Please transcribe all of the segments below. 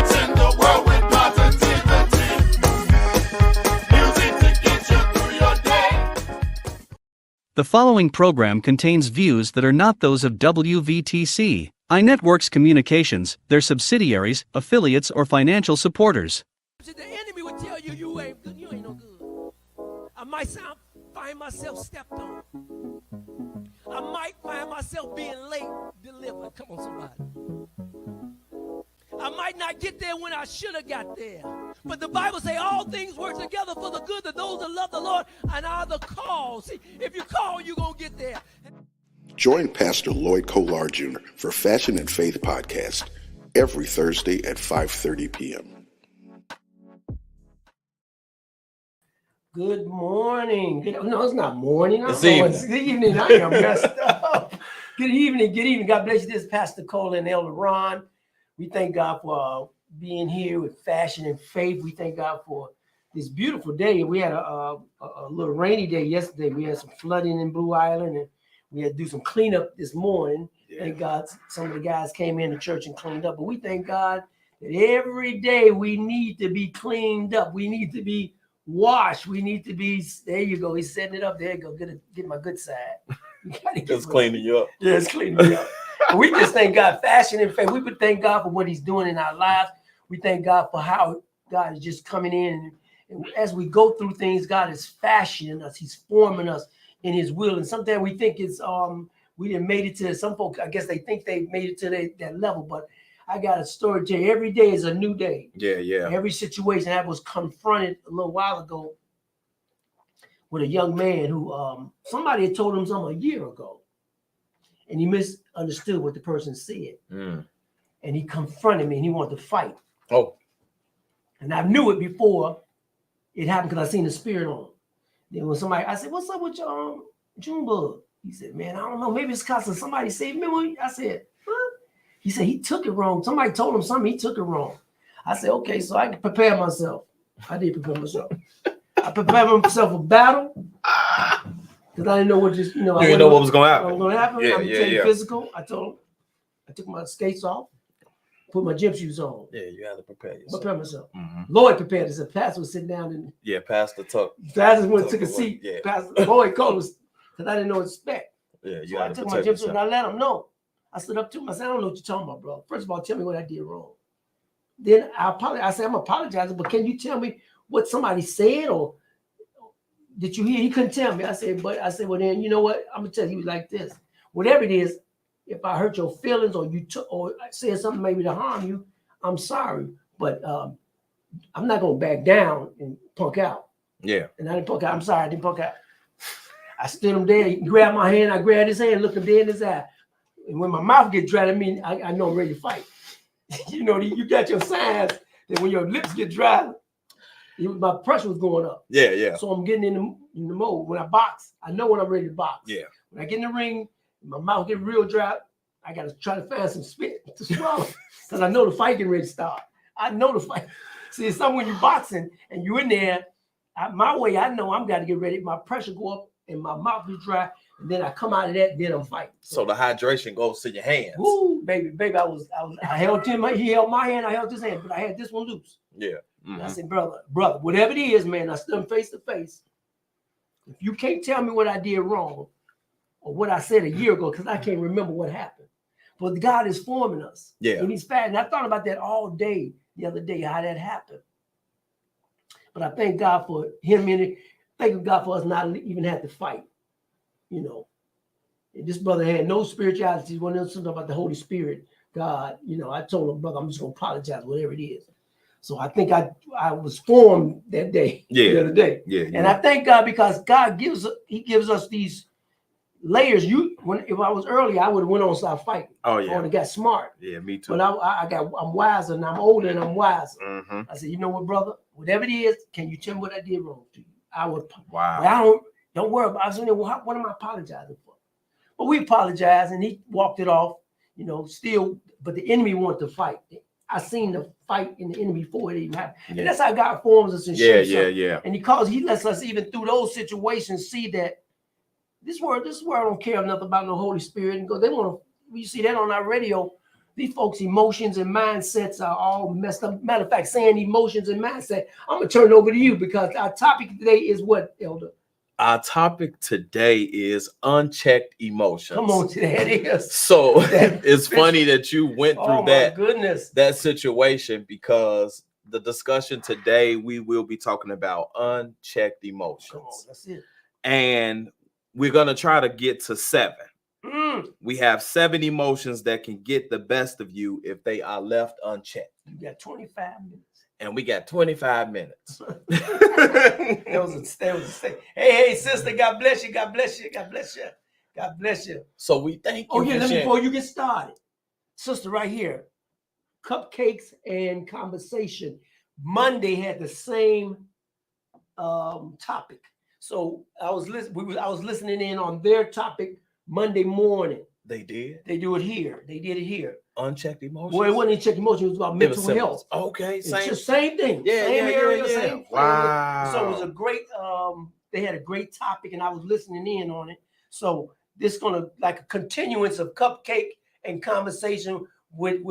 enriching the world with positivity. Music to get you through your day. The following program contains views that are not those of WVTC, iNetworks Communications, their subsidiaries, affiliates, or financial supporters. The enemy would tell you you ain't good, you ain't no good. I might find myself stepped on. I might find myself being late delivered. Come on, somebody. I might not get there when I should have got there. But the Bible say all things work together for the good of those that love the Lord and are the called. See, if you call, you're going to get there. Join Pastor Lloyd Kolar Jr. for Fashion and Faith Podcast every Thursday at 5:30 p.m. Good morning. No, it's not morning. It's evening. It's evening. I am messed up. Good evening. Good evening. God bless you. This is Pastor Cole and Elder Ron. We thank God for being here with Fashion and Faith. We thank God for this beautiful day. We had a little rainy day yesterday. We had some flooding in Blue Island, and we had to do some cleanup this morning. Yeah. Thank God some of the guys came in the church and cleaned up. But we thank God that every day we need to be cleaned up. We need to be washed. We need to be, there you go. He's setting it up. There you go. Get my good side. It's cleaning you up. Yeah, it's cleaning you up. We just thank God, Fashion and Faith. We would thank God for what he's doing in our lives. We thank God for how God is just coming in. And as we go through things, God is fashioning us. He's forming us in his will. And sometimes we think it's, we didn't made it to, some folks, I guess they think they made it to that level, but I got a story to you. Every day is a new day. Yeah. Every situation. I was confronted a little while ago with a young man who somebody had told him something a year ago, and he misunderstood what the person said. And he confronted me and he wanted to fight. Oh. And I knew it before it happened because I seen the spirit on him. Then when I said, "What's up with your Junebug?" He said, "Man, I don't know. Maybe it's because somebody said, remember?" I said, "Huh?" He said he took it wrong. Somebody told him something. He took it wrong. I said, okay, so I can prepare myself. I did prepare myself. I prepared myself for battle because I didn't know what just, you didn't know what was going to happen. What was going to happen. Yeah, I'm taking physical. I told him. I took my skates off, put my gym shoes on. Yeah, you had to prepare yourself. Prepare myself. Lloyd prepared himself. Pastor was sitting down and Pastor took. Pastor went and took a seat. Yeah. Pastor Lloyd called us because I didn't know what to expect. Yeah, so I took my gym shoes and I let him know. I stood up to him. I said, I don't know what you're talking about, bro. First of all, tell me what I did wrong. Then I apologize. I said, I'm apologizing, but can you tell me what somebody said or did you hear? He couldn't tell me. I said, well, then you know what? I'm gonna tell you like this. Whatever it is, if I hurt your feelings or you took or said something maybe to harm you, I'm sorry. But I'm not gonna back down and punk out. Yeah. And I didn't punk out. I'm sorry, I didn't punk out. I stood him there. He grabbed my hand. I grabbed his hand, looked him dead in his eye. And when my mouth gets dry, I know I'm ready to fight. You know, you got your signs that when your lips get dry, my pressure was going up. Yeah. So I'm getting in the mode. When I box, I know when I'm ready to box. Yeah. When I get in the ring, my mouth get real dry. I got to try to find some spit to swallow because I know the fight getting ready to start. I know the fight. See, it's something when you're boxing and you're in there, my way, I know I'm got to get ready. My pressure go up and my mouth be dry. And then I come out of that, then I'm fighting. So the hydration goes to your hands. Woo, baby, I held him. He held my hand. I held his hand, but I had this one loose. Yeah. I said, brother, whatever it is, man, I stood him face to face. If you can't tell me what I did wrong or what I said a year ago, because I can't remember what happened, but God is forming us. Yeah. And he's fat. And I thought about that all day the other day, how that happened. But I thank God for him in it. Thank God for us not even have to fight. You know, and this brother had no spirituality. When there was something about the Holy Spirit, God, I told him, brother, I'm just going to apologize, whatever it is. So I think I was formed that day, the other day. Yeah. And I thank God because God gives us these layers. If I was early, I would have went on and started fighting. Oh, yeah. I would have got smart. Yeah, me too. But I'm wiser and I'm older and I'm wiser. I said, you know what, brother, whatever it is, can you tell me what I did wrong to you? I would. Wow. Don't worry about it. I was saying, what am I apologizing for? But we apologized and he walked it off, still, but the enemy wanted to fight. I seen the fight in the enemy before it even happened. Yeah. And that's how God forms us and shapes us. Yeah. And because he lets us even through those situations see that this world don't care nothing about no Holy Spirit. And go, they want to, you see that on our radio, these folks' emotions and mindsets are all messed up. Matter of fact, saying emotions and mindset, I'm gonna turn it over to you because our topic today is what, Elder? Our topic today is unchecked emotions. Come on, today it is. So That- it's funny that you went through Oh my goodness. that situation, because the discussion today, we will be talking about unchecked Come on, emotions. that's it. And we're going to try to get to 7. Mm, We have 7 emotions that can get the best of you if they are left unchecked. you got 25 minutes. And we got 25 minutes. That was a hey, sister, God bless you, God bless you, God bless you, God bless you. So we thank you. Oh yeah, for let me sharing. before you get started. Sister right here, Cupcakes and Conversation. Monday had the same topic. So I was listening in on their topic Monday morning. They did They do it here. They did it here. unchecked emotions. Well, it wasn't check emotions, it was about It was mental similar. health. Okay, It's same. just same thing. Yeah, same yeah, area, yeah, same yeah. thing. Wow. So it was a great they had a great topic and I was listening in on it. So this gonna like a continuance of Cupcake and Conversation with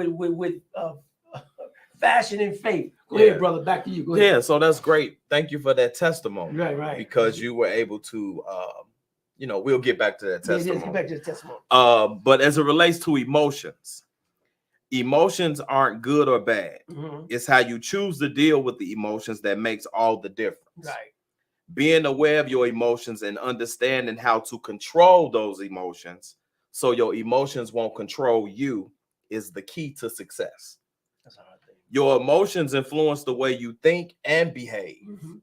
Fashion and Faith. Go Yeah. ahead, brother. Back to you. Go ahead. Yeah, so that's great. Thank you for that testimony. Right. Because you were able to we'll get back to that Yeah, let's testimony. get back to the testimony. But as it relates to emotions aren't good or bad. Mhm. It's how you choose to deal with the emotions that makes all the difference. Right. Being aware of your emotions and understanding how to control those emotions so your emotions won't control you is the key to success. That's how I think. Your emotions influence the way you think and behave. Mhm.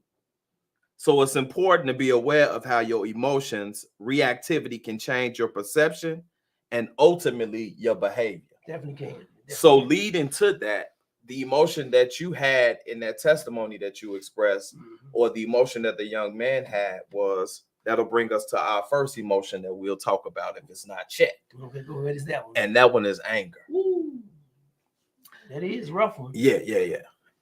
So it's important to be aware of how your emotions, reactivity can change your perception and ultimately your behavior. Definitely can. So leading to that, the emotion that you had in that testimony that you expressed, Mhm. or the emotion that the young man had, was that'll bring us to our first emotion that we'll talk about if it's not checked. Okay, go ahead. Is that one? And that one is anger. Ooh, that is a rough one. Yeah.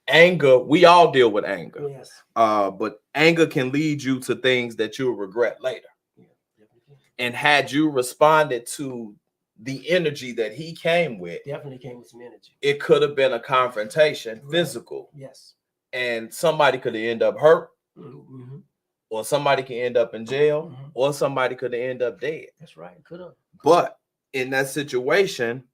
Anger, we all deal with anger. Yes. But anger can lead you to things that you'll regret later. Yeah, definitely can. And had you responded to the energy that he came with, Definitely came with some energy. it could have been a confrontation, Right. physical, Yes. and somebody could have ended up hurt, Mhm. or somebody can end up in jail, Mhm. or somebody could have ended up dead. That's right. Could have. But in that situation,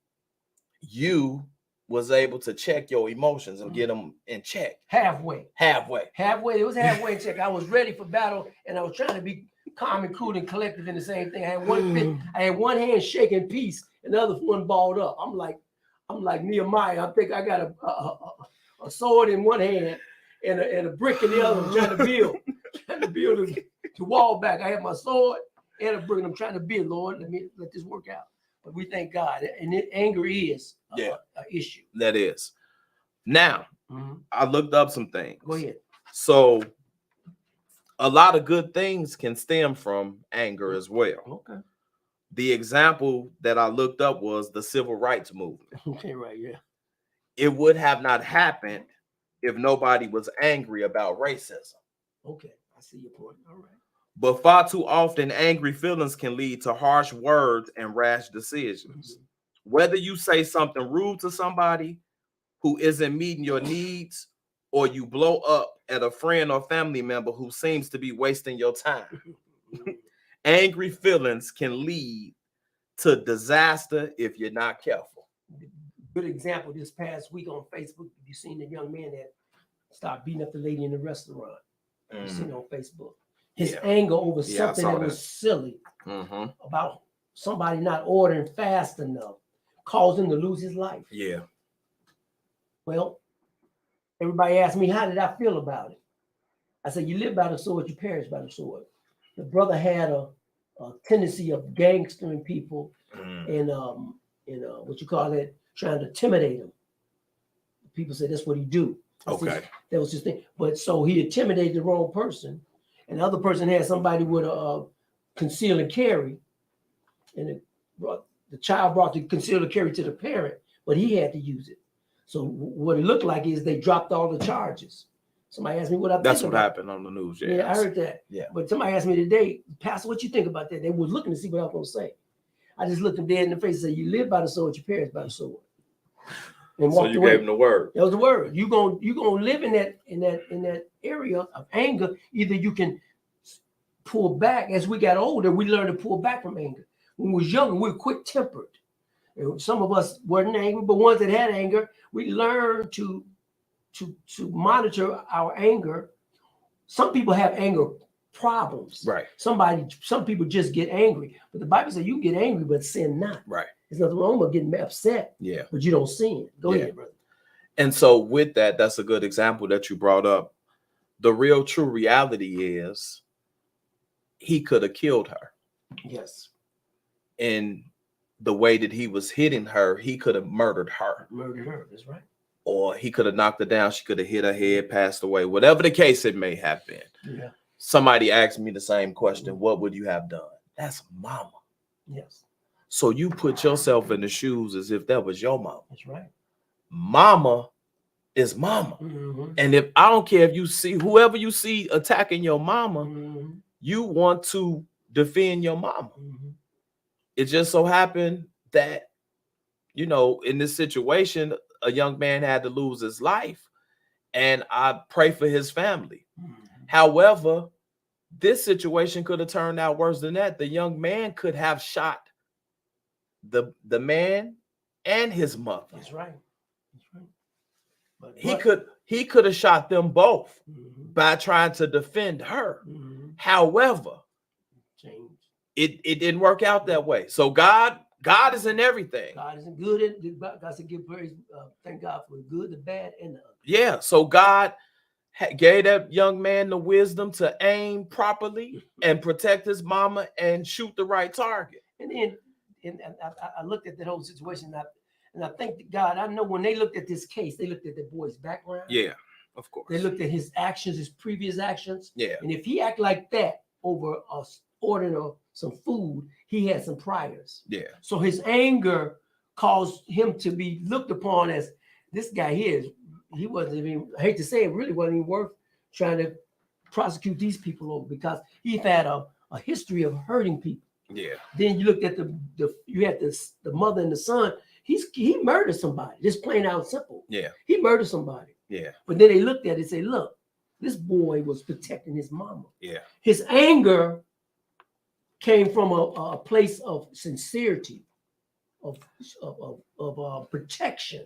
you was able to check your emotions and get them in check Halfway. halfway. It was halfway check. I was ready for battle, and I was trying to be calm and cool and collective in the same thing. I had one fist, I had one hand shaking peace, and the other one balled up. I'm like Nehemiah. I think I got a sword in one hand and a brick in the other. I'm trying to build the wall back. I had my sword and a brick, and I'm trying to build. Lord, let this work out. But we thank God, and anger is Yeah. an issue. That is. Now, Mhm. I looked up some things. Go ahead. So a lot of good things can stem from anger as well. Okay. The example that I looked up was the civil rights movement. Okay. Right. Yeah. It would have not happened if nobody was angry about racism. Okay. I see your point. All right. But far too often, angry feelings can lead to harsh words and rash decisions. Whether you say something rude to somebody who isn't meeting your needs, or you blow up at a friend or family member who seems to be wasting your time. Angry feelings can lead to disaster if you're not careful. Good example this past week on Facebook. You seen the young man that started beating up the lady in the restaurant. You seen it on Facebook. His Yeah. anger over Yeah, I something saw that that. was silly Mhm. about somebody not ordering fast enough caused him to lose his life. Yeah. Well, everybody asked me, how did I feel about it? I said, you live by the sword, you perish by the sword. The brother had a tendency of gangstering people and what you call it, trying to intimidate them. People say that's what he do. That was his thing. But so he intimidated the wrong person, and the other person had somebody with a conceal and carry, and the child brought the conceal and carry to the parent, but he had to use it. So what it looked like is they dropped all the charges. Somebody asked me what I think That's what about it. happened on the news. Yeah, I heard that. Yeah. But somebody asked me today, Pastor, what you think about that? They was looking to see what I was going to say. I just looked them dead in the face and said, you live by the sword, you perish by the sword. and So walked you away. gave him the word. That was the word. You gonna live in that area of anger. Either you can pull back. As we got older, we learned to pull back from anger. When we was younger, we were quick tempered. Some of us weren't angry, but ones that had anger, we learned to monitor our anger. Some people have anger problems. Right. Some people just get angry. But the Bible says you can get angry, but sin not. Right. There's nothing wrong with getting upset, Yeah. but you don't sin. Go Yeah. ahead, brother. And so with that, that's a good example that you brought up. The real true reality is he could have killed her. Yes. In the way that he was hitting her, he could have murdered her. Murdered her. That's right. Or he could have knocked her down. She could have hit her head, passed away. Whatever the case it may have been. Yeah. Somebody asked me the same question. What would you have done? That's mama. Yes. So you put yourself in the shoes as if that was your mama. That's right. Mama is mama. Mhm. And if I don't care if you see whoever you see attacking your mama, Mhm. you want to defend your mama. Mhm. It just so happened that, you know, in this situation, a young man had to lose his life, and I pray for his family. Mhm. However, this situation could have turned out worse than that. The young man could have shot the man and his mother. That's right. That's right. But He could have shot them both Mhm. by trying to defend her. Mhm. However, Change. it didn't work out that way. So God is in everything. God isn't good at. God said, "Give praise." Thank God for the good, the bad, and the ugly. Yeah. So God gave that young man the wisdom to aim properly and protect his mama and shoot the right target. And then, I looked at that whole situation, and I thank God. I know when they looked at this case, they looked at the boy's background. Yeah, of course. They looked at his actions, his previous actions. Yeah. And if he act like that over us ordering some food, he had some priors. Yeah. So his anger caused him to be looked upon as this guy here. He wasn't even, I hate to say it, really wasn't even worth trying to prosecute these people over, because he had a history of hurting people. Yeah. Then you looked at you had the mother and the son. He murdered somebody, just plain out simple. Yeah. He murdered somebody. Yeah. But then they looked at it and said, look, this boy was protecting his mama. Yeah. His anger came from a place of sincerity, of protection.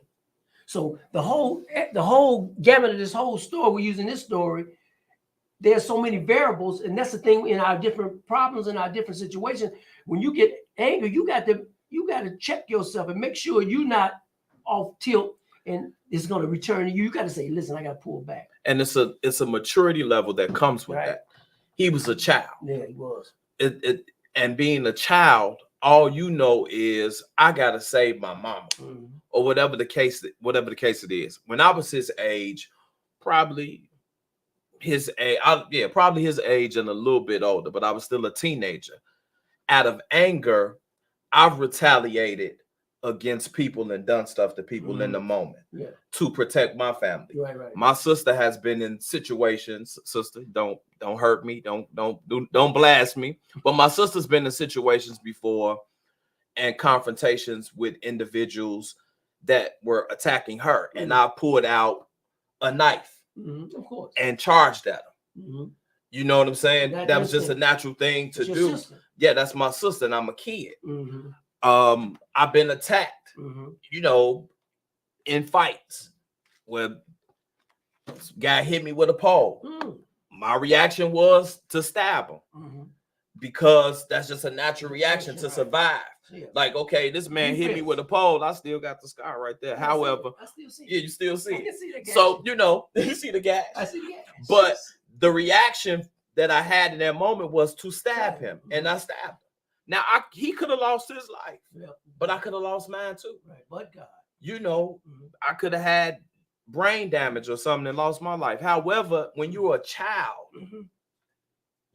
So the whole gamut of this whole story, we're using this story, there's so many variables, and that's the thing in our different problems, in our different situations. When you get angry, you got to check yourself and make sure you're not off tilt and it's going to return to you. You got to say, listen, I got to pull back. And it's a maturity level that comes with Right. that. He was a child. Yeah, he was. And being a child, all you know is I gotta save my mama, Mhm. or whatever the case it is. When I was his age, probably his age and a little bit older, but I was still a teenager. Out of anger, I've retaliated against people and done stuff to people in the moment Yeah, to protect my family. right. My sister has been in situations. Sister, don't hurt me. Don't blast me. But my sister's been in situations before and confrontations with individuals that were attacking her, and I pulled out a knife Of course. and charged at them. Mhm. You know what I'm saying? That- That was that's just a it. natural thing to It's your do. sister. Yeah, that's my sister, and I'm a kid. Mhm. I've been attacked, Mhm. you know, in fights where guy hit me with a pole. Mhm. My reaction was to stab him, Mhm. because that's just a natural reaction to Right. survive. Yeah. Like, okay, this man hit me Defense. with a pole. I still got the scar right there. However, I still see yeah, it. you still see I can it. see the gas. So, you know, you see the gas. I see the gas. But the reaction that I had in that moment was to stab Stab him, him. and I stabbed him. Now, he could have lost his life, Yeah. but I could have lost mine too. Right. But God. You know, Mhm. I could have had brain damage or something and lost my life. However, when you're a child, Mhm.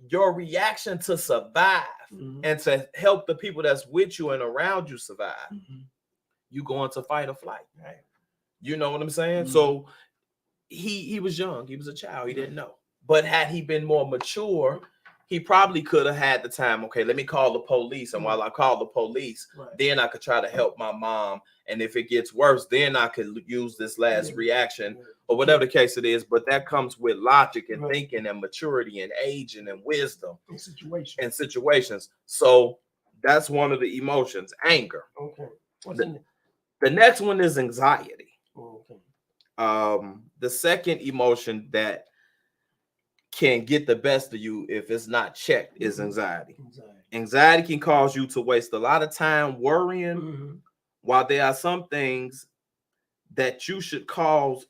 your reaction to survive Mhm. and to help the people that's with you and around you survive, Mhm. you go into fight or flight. Right. You know what I'm saying? Mhm. So he was young. He was a child. He didn't know. But had he been more mature, he probably could have had the time. Okay, let me call the police, and Right. while I call the police, Right. then I could try to help my mom. And if it gets worse, then I could use this last Yeah. reaction Yeah. or whatever the case it is. But that comes with logic and Right. thinking and maturity and aging and wisdom In situation. and situations. So that's one of the emotions, anger. Okay. What's The- in it? The next one is anxiety. Oh, okay. The second emotion that can get the best of you if it's not checked is Mhm. anxiety. Anxiety. Anxiety can cause you to waste a lot of time worrying, Mhm. while there are some things that should cause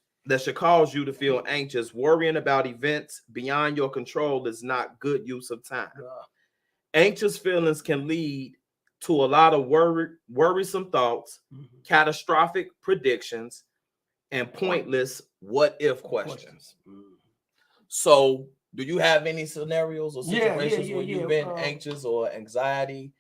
you to feel anxious. Worrying about events beyond your control is not good use of time. Yeah. Anxious feelings can lead to a lot of worrisome thoughts, Mhm. catastrophic predictions, and pointless what if questions. Mhm. So, do you have any scenarios or Yeah, situations yeah, where yeah, you've been yeah. anxious or anxiety,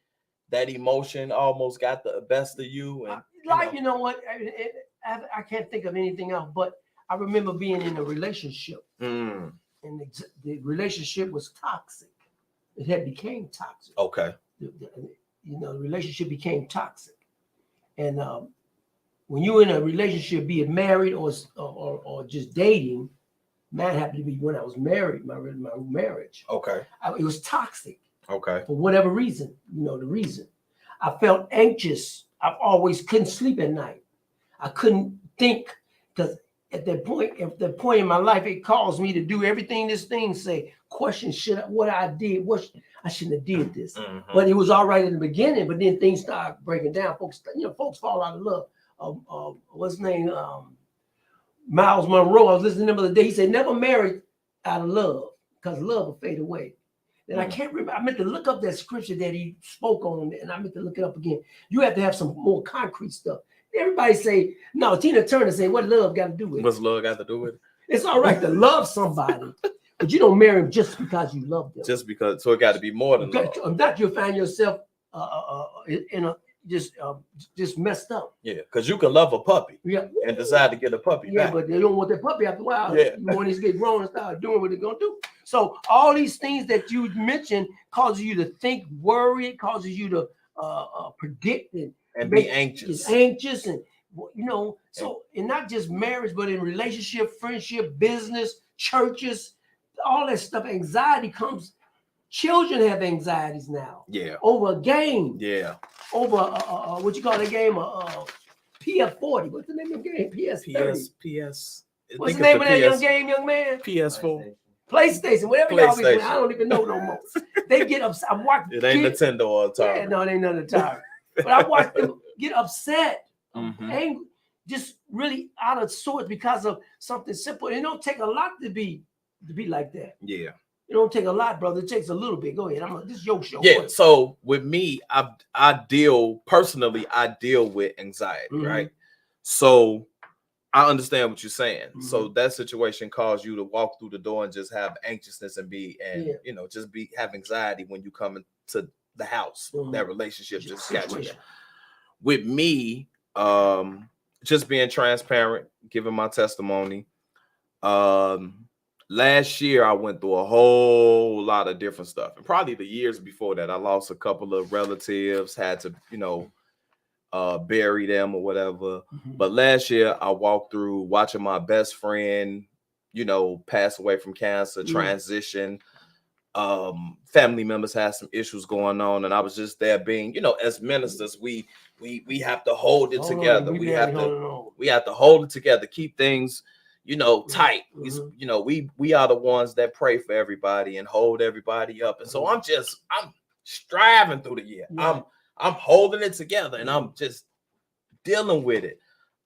that emotion almost got the best of you? And Like, you know what? I can't think of anything else, but I remember being in a relationship, Mm, and the relationship was toxic. It had became toxic. okay. The relationship became toxic. And when you're in a relationship, be it married or just dating, mine happened to be when I was married, my marriage. Okay. It was toxic Okay. for whatever reason. The reason. I felt anxious. I always couldn't sleep at night. I couldn't think, because at that point in my life, it caused me to do everything this thing say. Question what I did, I shouldn't have did this. Mhm. But it was all right in the beginning, but then things start breaking down. Folks fall out of love. What's his name? Miles Monroe. I was listening to him the other day. He said, never marry out of love, because love will fade away. And I can't remember. I meant to look up that scripture that he spoke on, and I meant to look it up again. You have to have some more concrete stuff. Everybody say, no, Tina Turner say, what love got to do with it? What's love got to do with it? It's all right to love somebody, but you don't marry them just because you love them. Just because, so it got to be more than love. Not you'll find yourself in a just messed up. Yeah, because you can love a puppy Yeah. and decide to get a puppy Yeah, back. but they don't want that puppy after a while. Yeah. You want to get grown and start doing what they're gonna do. So all these things that you mentioned causes you to think, worry, it causes you to predict and Be get anxious. anxious, and so in not just marriage, but in relationship, friendship, business, churches, all that stuff. Anxiety comes. Children have anxieties now Yeah. over a game, Yeah. over what you call the game, PF40. What's the name of the game? PS30. PS. What's the name of that young game, young man? PS4. PlayStation, whatever y'all be playing. PlayStation. I don't even know no more. They get upset. I watch It ain't kids. Nintendo or Yeah, Atari. no, it ain't none of the time. But I watch them get upset, Mhm. angry, just really out of sorts because of something simple. It don't take a lot to be like that. Yeah. It don't take a lot, brother. It takes a little bit. Go ahead. This is your show. Yeah. So with me, I deal with anxiety, Mhm. right? So I understand what you're saying. Mm-hmm. So that situation caused you to walk through the door and just have anxiousness and Yeah. have anxiety when you come into the house. Mhm. That relationship just got you Situation. there. With me, just being transparent, giving my testimony. Last year I went through a whole lot of different stuff, and probably the years before that, I lost a couple of relatives, had to, bury them or whatever. Mhm. But last year I walked through watching my best friend, pass away from cancer, Yeah. transition. Family members had some issues going on, and I was just there being, as ministers, we have to hold it Hold on, together. we We barely have to holding on. hold it together, keep things, tight. Mhm. We are the ones that pray for everybody and hold everybody up. And so I'm striving through the year. Right. I'm holding it together, and I'm just dealing with it.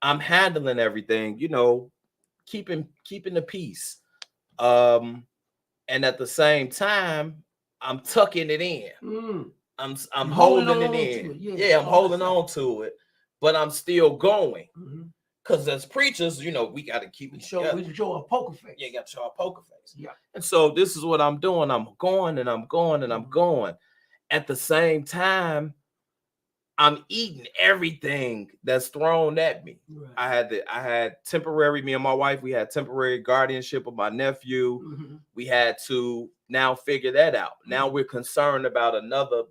I'm handling everything, keeping the peace. And at the same time, I'm tucking it in. Mm. I'm You're holding holding it on in. to it. Yeah, Yeah, I'm all holding that on to it, but I'm still going. Mhm. Because as preachers, we got to keep it together. We show a poker face. You got to show a poker face. Yeah. And so this is what I'm doing. I'm going and I'm going and I'm going. At the same time, I'm eating everything that's thrown at me. Right. I had temporary, me and my wife, we had temporary guardianship of my nephew. Mhm. We had to now figure that out. Now we're concerned about another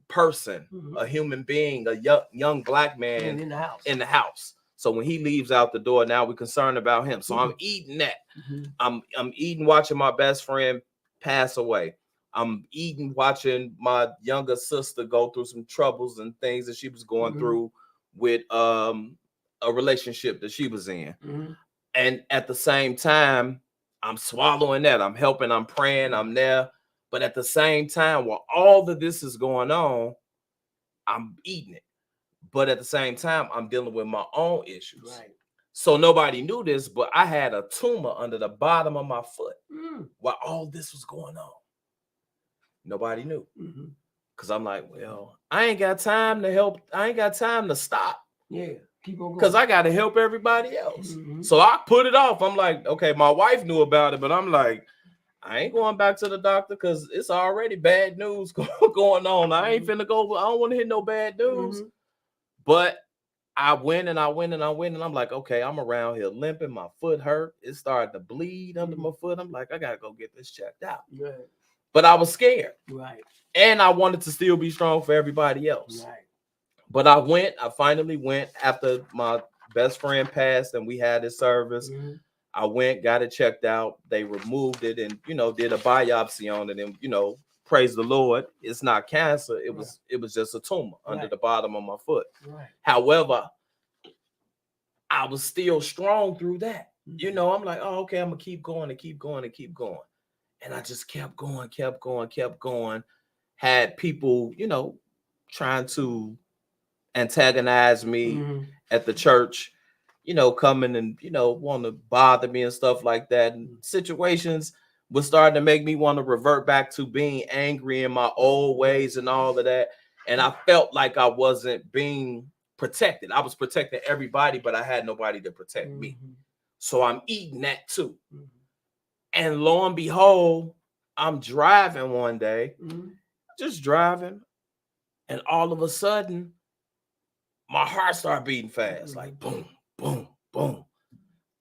person, Mhm. a human being, a young black man in the house. in the house. So when he leaves out the door, now we're concerned about him. So I'm eating that. Mhm. I'm eating watching my best friend pass away. I'm eating watching my younger sister go through some troubles and things that she was going Mhm. through with a relationship that she was in. Mhm. And at the same time, I'm swallowing that. I'm helping, I'm praying, I'm there. But at the same time, while all of this is going on, I'm eating it. But at the same time, I'm dealing with my own issues. Right. So nobody knew this, but I had a tumor under the bottom of my foot Mm. while all this was going on. Nobody knew. Mhm. Because I'm like, well, I ain't got time to help. I ain't got time to stop Yeah. Keep on going. because I got to help everybody else. Mhm. So I put it off. I'm like, okay, my wife knew about it, but I'm like, I ain't going back to the doctor because it's already bad news going on. I ain't finna go. I don't want to hear no bad news. Mhm. But I went and I went and I went and I'm like, okay, I'm around here limping. My foot hurt. It started to bleed under my foot. I'm like, I gotta go get this checked out. Right. But I was scared. Right. And I wanted to still be strong for everybody else. Right. But I finally went after my best friend passed and we had his service. Mhm. I went, got it checked out. They removed it and, did a biopsy on it. And, praise the Lord, it's not cancer. It was just a tumor under Right. the bottom of my foot. Right. However, I was still strong through that. Mhm. I'm like, oh, okay, I'm gonna keep going and keep going and keep going. And I just kept going. Had people, trying to antagonize me Mhm. at the church, coming and, want to bother me and stuff like that. And situations was starting to make me want to revert back to being angry in my old ways and all of that. And I felt like I wasn't being protected. I was protecting everybody, but I had nobody to protect me. Mhm. So I'm eating that too. Mhm. And lo and behold, I'm driving one day, Mhm. just driving. And all of a sudden, my heart started beating fast, like boom, boom, boom.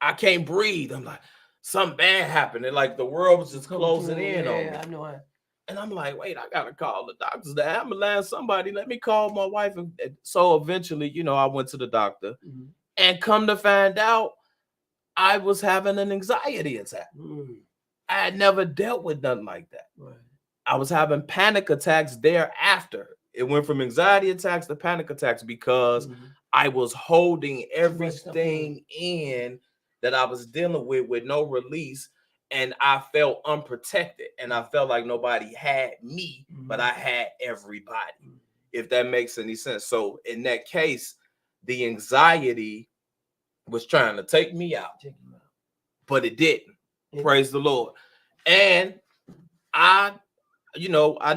I can't breathe. I'm like, something bad happened. And like the world was just closing in on me. I know. And I'm like, wait, I gotta call the doctors, the ambulance, somebody. Let me call my wife. And so eventually, I went to the doctor. Mhm. And come to find out, I was having an anxiety attack. Mhm. I had never dealt with nothing like that. Right. I was having panic attacks thereafter. It went from anxiety attacks to panic attacks because Mhm. I was holding much stuff everything in that I was dealing with no release. And I felt unprotected. And I felt like nobody had me, but I had everybody, if that makes any sense. So in that case, the anxiety was trying to take me out, Check him out. but it didn't. Yeah. Praise the Lord. And I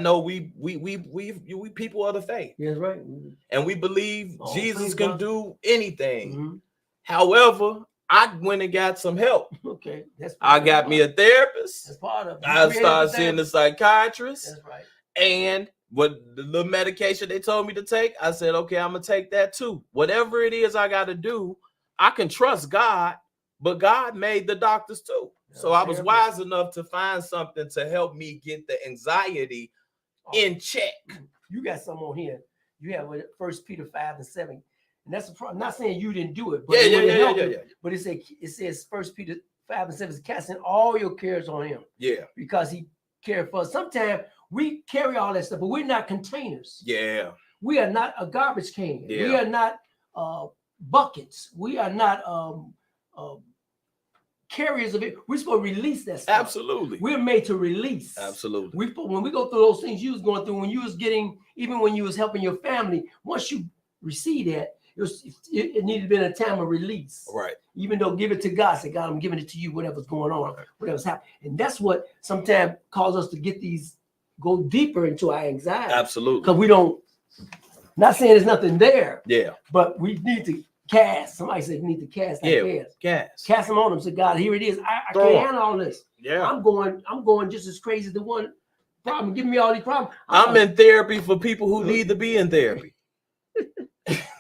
know we people of the faith, Yeah, that's right. and we believe All Jesus things can possible. do anything. Mhm. However, I went and got some help. Okay. That's I got me a therapist. That's part of it. I You created started the seeing the therapy. psychiatrist, That's right. and what the medication they told me to take, I said, okay, I'm gonna take that too. Whatever it is I got to do, I can trust God, but God made the doctors too. So I was wise enough to find something to help me get the anxiety in check. You got some on here. You have 1 Peter 5:7, and that's the problem. I'm not saying you didn't do it, but Yeah. But it says 1 Peter 5:7 is casting all your cares on Him Yeah. because He cared for us. Sometimes we carry all that stuff, but we're not containers. Yeah. We are not a garbage can. We Yeah. are not buckets. We are not carriers of it. We're supposed to release that stuff. Absolutely. We're made to release. Absolutely. When we go through those things you was going through, when you was getting, even when you was helping your family, once you receive that, it needed to be in a time of release. Right. Even though give it to God, say, God, I'm giving it to you, whatever's going on, whatever's happening. And that's what sometimes causes us to go deeper into our anxiety. Absolutely. Because we don't, not saying there's nothing there, Yeah. but we need to cast. Somebody said you need to cast that cares. Gas. Cast them on them. Say, God, here it is. I Throw can't 'em. handle all this. Yeah. I'm going just as crazy as the one problem. Give me all these problems. I'm in therapy for people who need to be in therapy.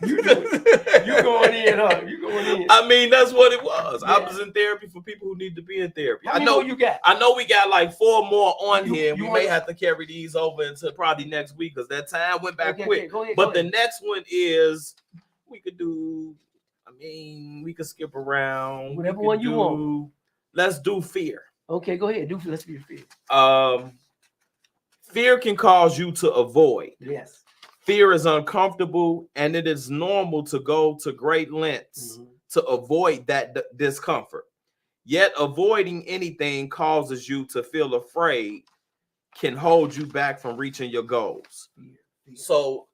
You going in, huh? You going in. I mean, that's what it was. I Yeah. was in therapy for people who need to be in therapy. How I many know more you got? I know we got like 4 more on You- here. And you we wanna- may have to carry these over until probably next week because that time went back Okay, quick. okay, go ahead. But go the ahead. next one is we could do. I mean, we could skip around. We Whatever could one you want. do- Let's do fear. Okay, go ahead. Let's be fear. Fear can cause you to avoid. Yes. Fear is uncomfortable, and it is normal to go to great lengths Mhm. to avoid that discomfort. Yet avoiding anything causes you to feel afraid, can hold you back from reaching your goals. Fear. So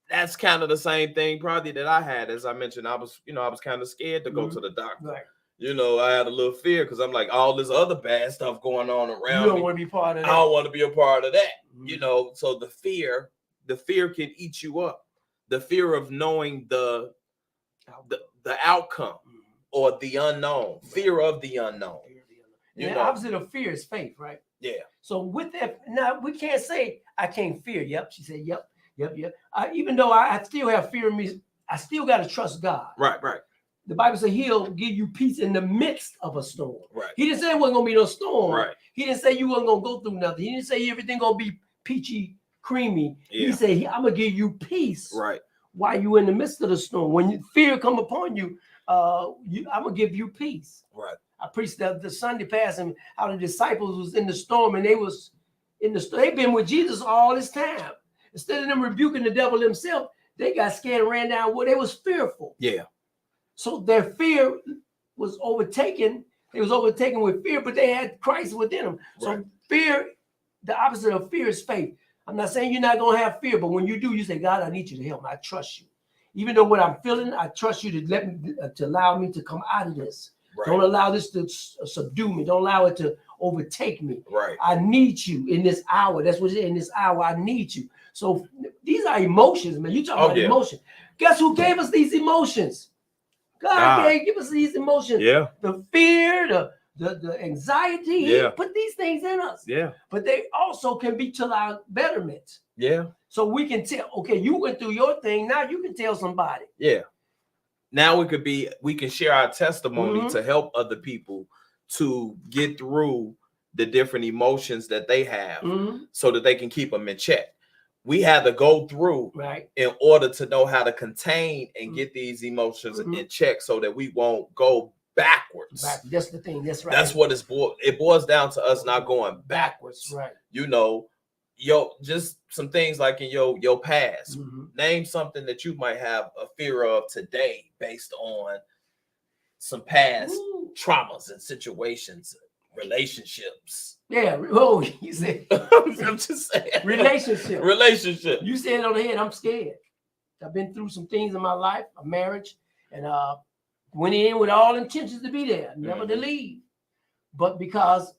that's kind of the same thing probably that I had. As I mentioned, I was kind of scared to go to the doctor. Right. I had a little fear because I'm like, all this other bad stuff going on You around don't me. want to be part of that. I don't want to be a part of that. Mhm. So the fear can eat you up. The fear of knowing the outcome Mhm. or the unknown, fear of the unknown. And the opposite of fear is faith, right? Yeah. So with that, now we can't say I can't fear. Yep. She said, yep. Even though I still have fear in me, I still got to trust God. Right. The Bible says he'll give you peace in the midst of a storm. Right. He didn't say it wasn't going to be no storm. Right. He didn't say you wasn't going to go through nothing. He didn't say everything going to be peachy, creamy. Yeah. He said, I'm going to give you peace Right. while you in the midst of the storm. When fear come upon you, I'm going to give you peace. Right. I preached the Sunday past and how the disciples was in the storm and they was in the storm. They've been with Jesus all this time. Instead of them rebuking the devil himself, they got scared and ran down where they was fearful. Yeah. So their fear was overtaken. They was overtaken with fear, but they had Christ within them. So Right. fear, the opposite of fear is faith. I'm not saying you're not going to have fear, but when you do, you say, God, I need you to help me. I trust you. Even though what I'm feeling, I trust you to let me, to allow me to come out of this. Right. Don't allow this to subdue me. Don't allow it to overtake me. Right. I need you in this hour. That's what it is. In this hour, I need you. So these are emotions, man. You talking about yeah. emotion. Guess who gave us these emotions? God gave us these emotions. Yeah. The fear, the anxiety. Yeah. He put these things in us. Yeah. But they also can be to our betterment. Yeah. So we can tell, okay, you went through your thing. Now you can tell somebody. Yeah. Now we can share our testimony Mhm. to help other people to get through the different emotions that they have Mhm. so that they can keep them in check. We had to go through Right. in order to know how to contain and Mhm. get these emotions Mhm. in check so that we won't go backwards. That's the thing. That's right. That's what it boils down to, us not going backwards. Right. Just some things like in your past. Mhm. Name something that you might have a fear of today based on some past Ooh. traumas and situations, relationships. Yeah. Oh, you said I'm just saying. relationship. Relationship. You said it on the head. I'm scared. I've been through some things in my life, a marriage, and went in with all intentions to be there, never to Mhm. leave. But because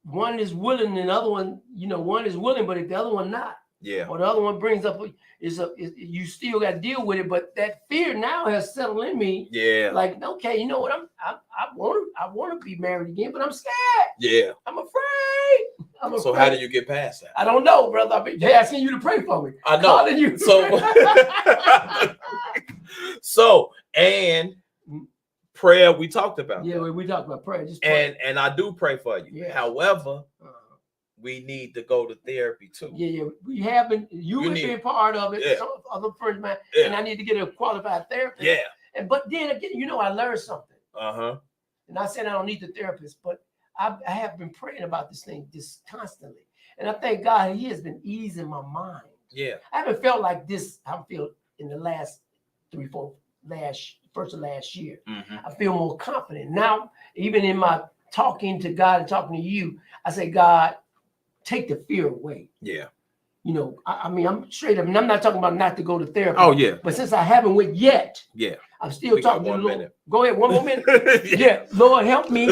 one is willing and the other one, one is willing, but if the other one not, Yeah. or the other one brings up you still got to deal with it. But that fear now has settled in me. Yeah. Like, okay, you know what? I want to be married again, but I'm scared. Yeah. I'm afraid. So how do you get past that? I don't know, brother. I've been asking you to pray for me. I know. Calling you. And prayer, we talked about. Yeah, that. we talked about prayer. Just pray. And I do pray for you. Yeah. However, Uh, we need to go to therapy too. yeah. We have been. You have need- been part of it. Yeah. Some other friends, man. Yeah. And I need to get a qualified therapist. Yeah. But then again, I learned something. Uh-huh. And I said I don't need the therapist, but I have been praying about this thing just constantly. And I thank God He has been easing my mind. Yeah. I haven't felt like this. I feel in the last 3-4 first of last year. Mm-hmm. I feel more confident now. Even in my talking to God and talking to you, I say, God, take the fear away. Yeah. I mean, I'm straight up, and I'm not talking about not to go to therapy. Oh, yeah. But since I haven't went yet, Yeah. I'm still We got talking to the 1 Lord. minute. Go ahead, one more minute. Yeah, Lord, help me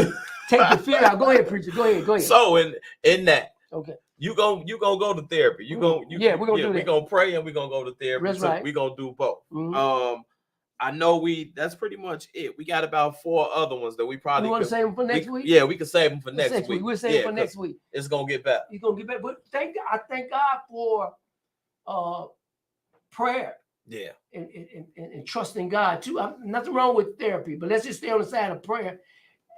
take the fear out. Go ahead, preacher. Go ahead. So in that, Okay. you gonna go to therapy. we're gonna do We're that. gonna pray and we're gonna go to therapy. That's So right. we're gonna do both. Mhm. I know that's pretty much it. We got about 4 other ones that we probably You want to could- save them for next week? Yeah, we can save them for next week. We'll save Yeah, it for next 'cause week. it's gonna get better. He's gonna get back. But I thank God for prayer. Yeah. and trusting God too. Nothing wrong with therapy, but let's just stay on the side of prayer,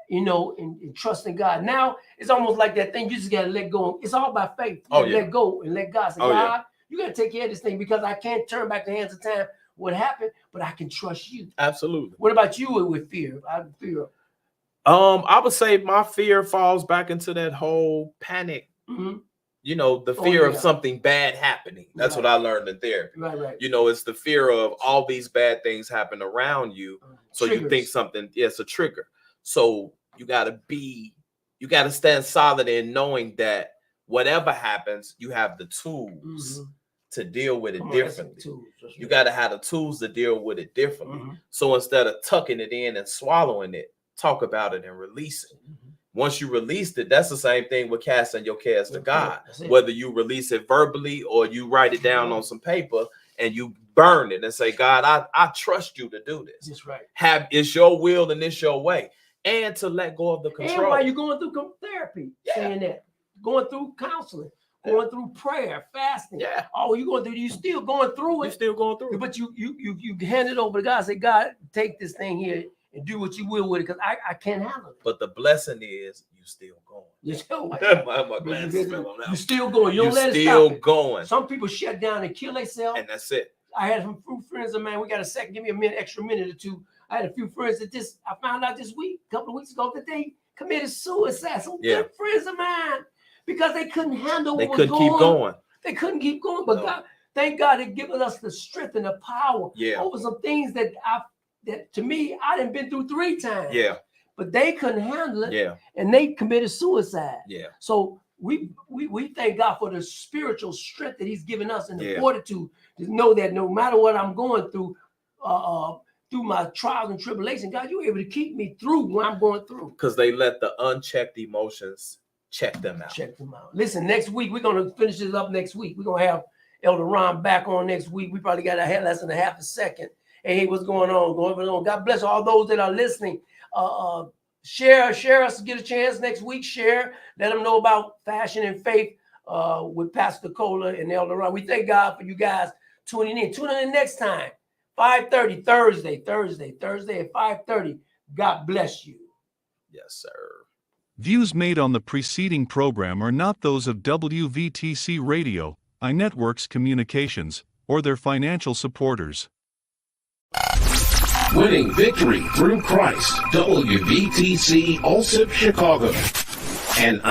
and trusting God. Now it's almost like that thing you just gotta let go. It's all by faith. You gotta let go and let God say, God, you gotta take care of this thing because I can't turn back the hands of time what happened, but I can trust you. Absolutely. What about you with fear? Fear. I would say my fear falls back into that whole panic. Mm-hmm. The fear of something bad happening. That's what I learned in therapy. Right. It's the fear of all these bad things happen around you. So Triggers. You think something, it's a trigger. So you got to stand solid in knowing that whatever happens, you have the tools to deal with it differently. You got to have the tools to deal with it differently. So instead of tucking it in and swallowing it, talk about it and release it. Once you released it, that's the same thing with casting your cares to God. Whether you release it verbally or you write it down on some paper and you burn it and say, God, I trust you to do this. That's right. It's your will and it's your way. And to let go of the control. And while you're going through therapy, saying that, going through counseling, going through prayer, fasting. Yeah. Oh, you're going through. You still going through it. You're still going through it. But you hand it over to God. Say, God, take this thing here and do what you will with it, because I can't handle it. But the blessing is you still going. You're still going. You still going. You don't let it still stop. going. Some people shut down and kill themselves. And that's it. I had some few friends of mine. We got a second. Give me extra minute or two. I had a few friends that I found out this week, a couple of weeks ago, that they committed suicide. Some good friends of mine, because they couldn't handle what was going on. Keep going. They couldn't keep going. But God, thank God, it given us the strength and the power over some things that to me, I done been through 3 times. Yeah. But they couldn't handle it. Yeah. And they committed suicide. Yeah. So we thank God for the spiritual strength that He's given us and the fortitude to know that no matter what I'm going through my trials and tribulations, God, you're able to keep me through what I'm going through. Because they let the unchecked emotions check them out. Listen, next week, we're going to finish this up next week. We're going to have Elder Ron back on next week. We probably got less than a half a second. Hey, what's going on? God bless all those that are listening. Share us, get a chance next week. Share, let them know about Fashion and Faith with Pastor Cola and Elder Ron. We thank God for you guys tuning in. Tune in next time, 5:30 Thursday at 5:30. God bless you. Yes, sir. Views made on the preceding program are not those of WVTC Radio, iNetworks Communications, or their financial supporters. Winning victory through Christ. WVTC Allsip Chicago. And